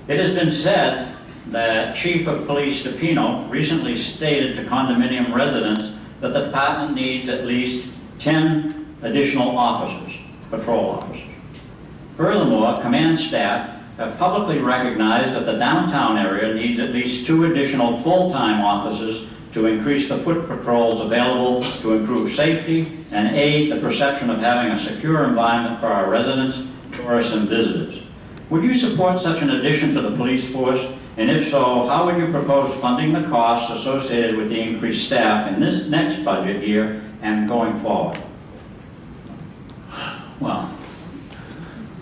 It has been said that Chief of Police DePino recently stated to condominium residents that the department needs at least 10 additional officers, patrol officers. Furthermore, command staff have publicly recognized that the downtown area needs at least 2 additional full-time officers to increase the foot patrols available to improve safety and aid the perception of having a secure environment for our residents, tourists, and visitors. Would you support such an addition to the police force? And if so, how would you propose funding the costs associated with the increased staff in this next budget year and going forward? Well,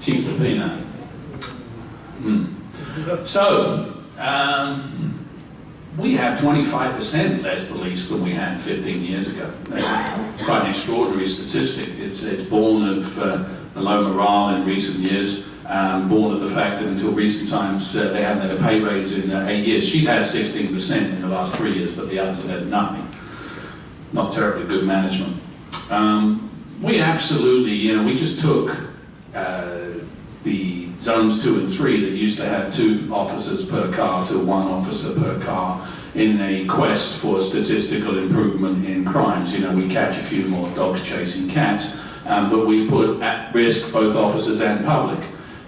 Chief DePino. So, we have 25% less police than we had 15 years ago. Quite an extraordinary statistic. It's born of the low morale in recent years, born of the fact that until recent times they hadn't had a pay raise in 8 years. She'd had 16% in the last 3 years, but the others had had nothing. Not terribly good management. We absolutely, we just took the zones 2 and 3 that used to have 2 officers per car to 1 officer per car in a quest for statistical improvement in crimes. We catch a few more dogs chasing cats, but we put at risk both officers and public.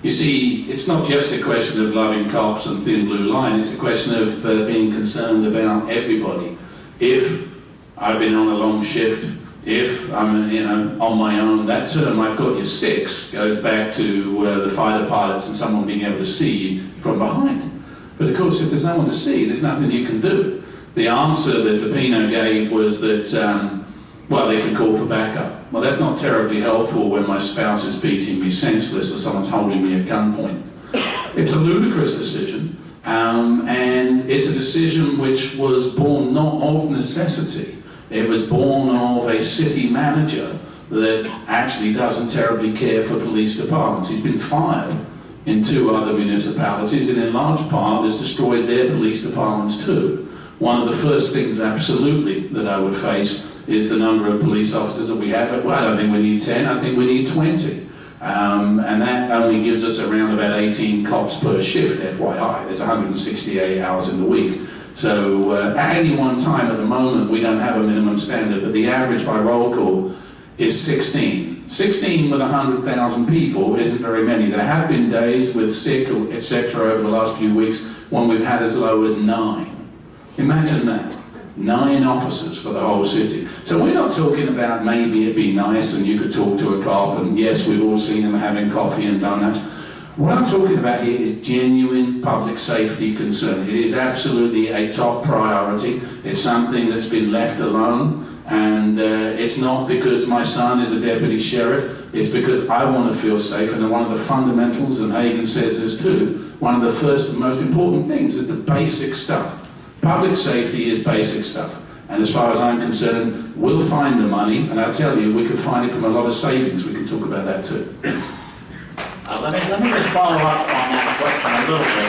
You see, it's not just a question of loving cops and thin blue line, it's a question of being concerned about everybody. If I've been on a long shift, if I'm on my own, that term, I've got you 6, goes back to the fighter pilots and someone being able to see you from behind. But of course, if there's no one to see, there's nothing you can do. The answer that DePino gave was that, well, they could call for backup. Well, that's not terribly helpful when my spouse is beating me senseless or someone's holding me at gunpoint. It's a ludicrous decision, and it's a decision which was born not of necessity. It was born of a city manager that actually doesn't terribly care for police departments. He's been fired in 2 other municipalities, and in large part has destroyed their police departments too. One of the first things, absolutely, that I would face is the number of police officers that we have. Well, I don't think we need 10, I think we need 20. And that only gives us around about 18 cops per shift, FYI. There's 168 hours in the week. So at any one time at the moment, we don't have a minimum standard, but the average by roll call is 16. 16 with 100,000 people isn't very many. There have been days with sick, etc. over the last few weeks when we've had as low as 9. Imagine that. 9 officers for the whole city. So we're not talking about maybe it'd be nice and you could talk to a cop, and yes, we've all seen them having coffee and donuts. What I'm talking about here is genuine public safety concern. It is absolutely a top priority. It's something that's been left alone, and it's not because my son is a deputy sheriff, it's because I want to feel safe, and one of the fundamentals, and Hagen says this too, one of the first and most important things is the basic stuff. Public safety is basic stuff. And as far as I'm concerned, we'll find the money, and I'll tell you, we could find it from a lot of savings. We can talk about that too. Let me just follow up on that question a little bit,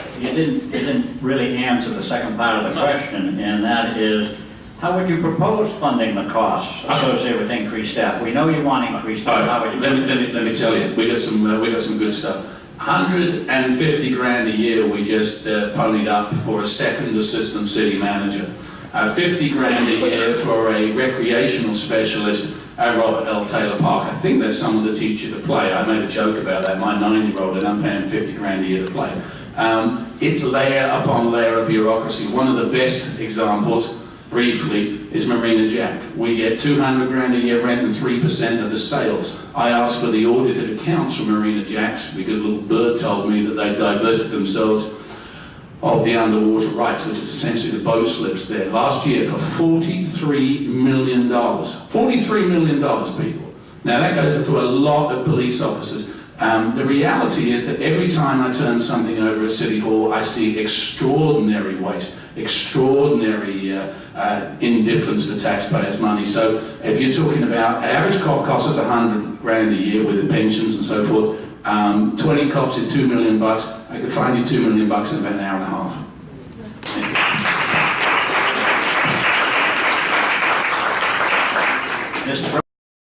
because you didn't really answer the second part of the question, and that is, how would you propose funding the costs associated with increased staff? We know you want increased staff. How would you let me tell you, we got some good stuff. 150 grand a year we just ponied up for a second assistant city manager. 50 grand a year for a recreational specialist at Robert L. Taylor Park. I think there's someone to teach you to play. I made a joke about that. My 9-year-old, and I'm paying 50 grand a year to play. It's layer upon layer of bureaucracy. One of the best examples, briefly, is Marina Jack. We get 200 grand a year rent and 3% of the sales. I asked for the audited accounts for Marina Jack's because a little bird told me that they divested themselves of the underwater rights, which is essentially the bow slips there, last year for $43 million. $43 million, people. Now that goes to a lot of police officers. The reality is that every time I turn something over at City Hall, I see extraordinary waste, extraordinary indifference to taxpayers' money. So if you're talking about, average cop costs us 100 grand a year with the pensions and so forth. 20 cops is $2 million. I could find you $2 million in about an hour and a half. Thank you. Mr.